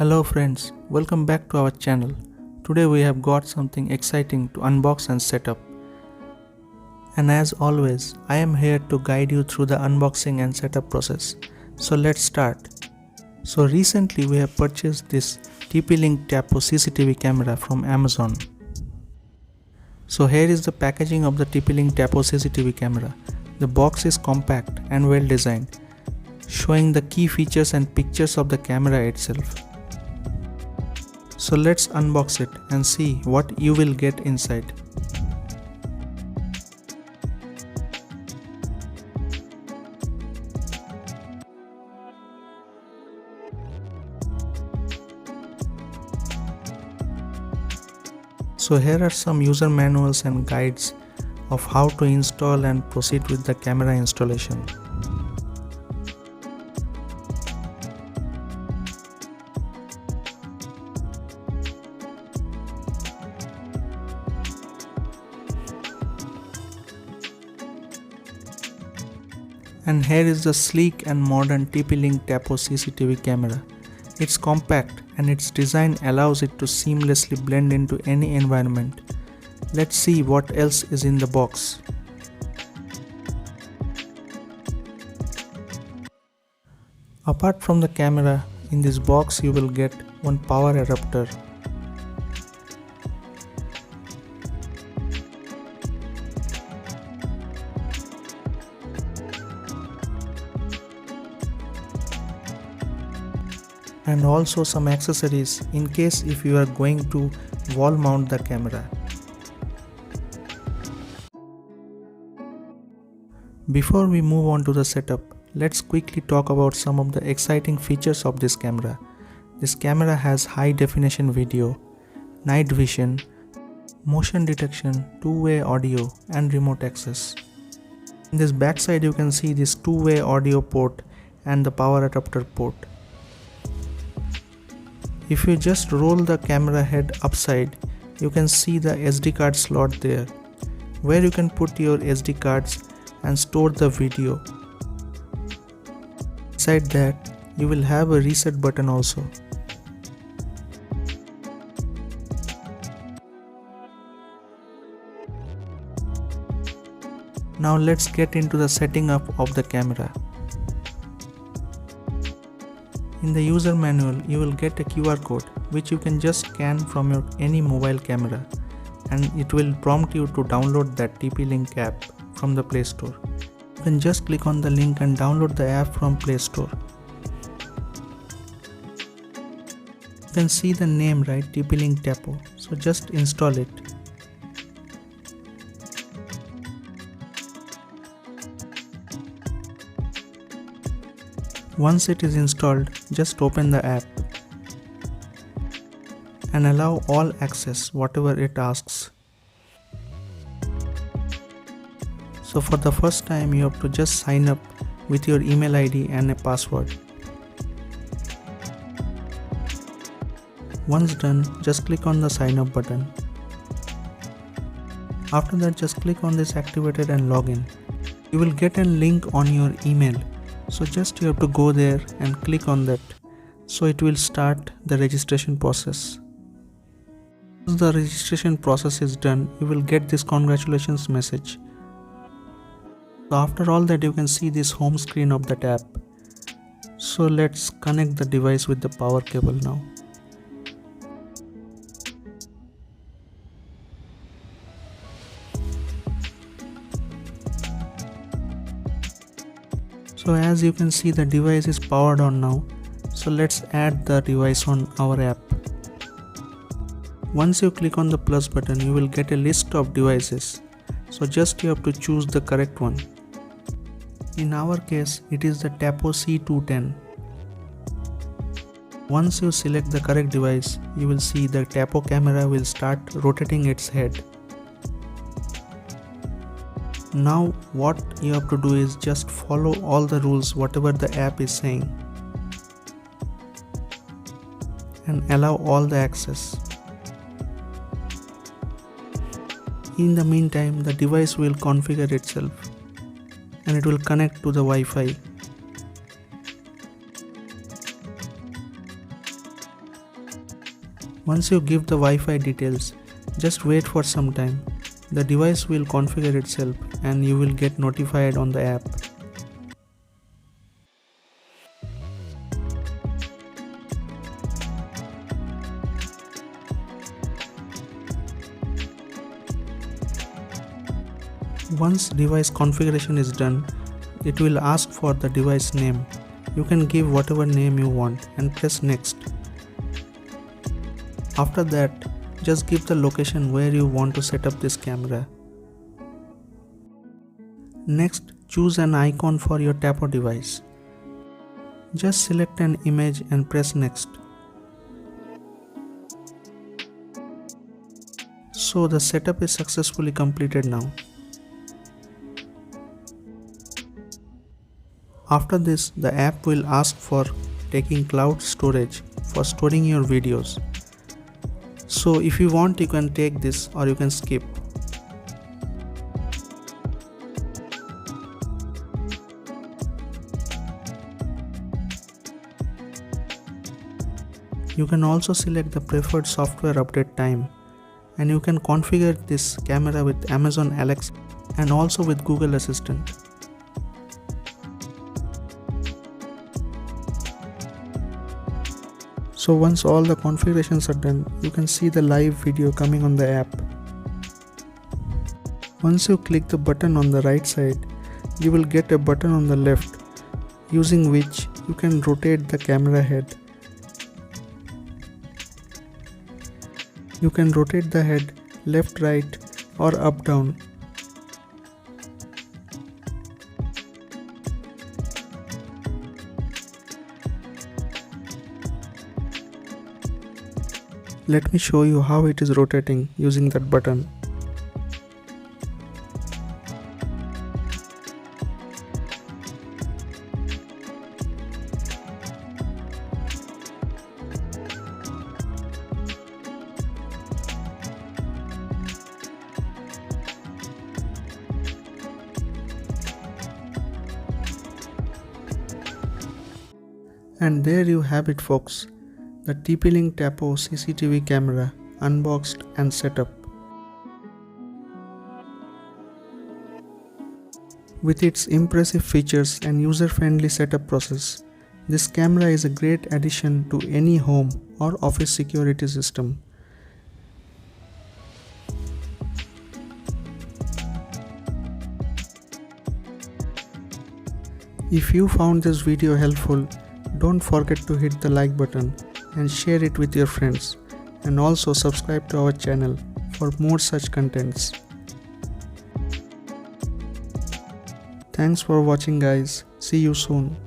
Hello friends, welcome back to our channel. Today we have got something exciting to unbox and set up. And as always, I am here to guide you through the unboxing and setup process. So let's start. So recently we have purchased this TPLINK Tapo CCTV camera from Amazon. So here is the packaging of the TPLINK Tapo CCTV camera. The box is compact and well designed, showing the key features and pictures of the camera itself. So let's unbox it and see what you will get inside. So here are some user manuals and guides of how to install and proceed with the camera installation. And here is the sleek and modern TPLINK Tapo CCTV camera. It's compact and its design allows it to seamlessly blend into any environment. Let's see what else is in the box. Apart from the camera, in this box you will get one power adapter, and also some accessories in case if you are going to wall mount the camera. Before we move on to the setup, let's quickly talk about some of the exciting features of this camera. This camera has high definition video, night vision, motion detection, two-way audio and remote access. In this backside you can see this two-way audio port and the power adapter port. If you just roll the camera head upside, you can see the SD card slot there, where you can put your SD cards and store the video. Beside that, you will have a reset button also. Now let's get into the setting up of the camera. In the user manual, you will get a QR code which you can just scan from your any mobile camera, and it will prompt you to download that TP-Link app from the Play Store. You can just click on the link and download the app from Play Store. You can see the name, right, TP-Link Tapo, so just install it. Once it is installed, just open the app and allow all access whatever it asks. So for the first time you have to just sign up with your email ID and a password. Once done, just click on the sign up button. After that, just click on this activated and login. You will get a link on your email. So just you have to go there and click on that. So it will start the registration process. Once the registration process is done, you will get this congratulations message. So after all that, you can see this home screen of that app. So let's connect the device with the power cable now. So as you can see, the device is powered on now. So let's add the device on our app. Once you click on the plus button, you will get a list of devices. So just you have to choose the correct one. In our case, it is the Tapo C210. Once you select the correct device, you will see the Tapo camera will start rotating its head. Now what you have to do is just follow all the rules whatever the app is saying and allow all the access. In the meantime, the device will configure itself and it will connect to the Wi-Fi. Once you give the Wi-Fi details, just wait for some time. The device will configure itself and you will get notified on the app. Once device configuration is done, it will ask for the device name. You can give whatever name you want and press next. After that, just give the location where you want to set up this camera. Next, choose an icon for your Tapo device. Just select an image and press next. So the setup is successfully completed now. After this, the app will ask for taking cloud storage for storing your videos. So if you want, you can take this or you can skip. You can also select the preferred software update time, and you can configure this camera with Amazon Alexa and also with Google Assistant. So once all the configurations are done, you can see the live video coming on the app. Once you click the button on the right side, you will get a button on the left, using which you can rotate the camera head. You can rotate the head left, right or up, down. Let me show you how it is rotating using that button. And there you have it, folks. The TPLINK Tapo CCTV camera unboxed and set up. With its impressive features and user-friendly setup process, this camera is a great addition to any home or office security system. If you found this video helpful, don't forget to hit the like button and share it with your friends, and also subscribe to our channel for more such contents. Thanks for watching, guys. See you soon.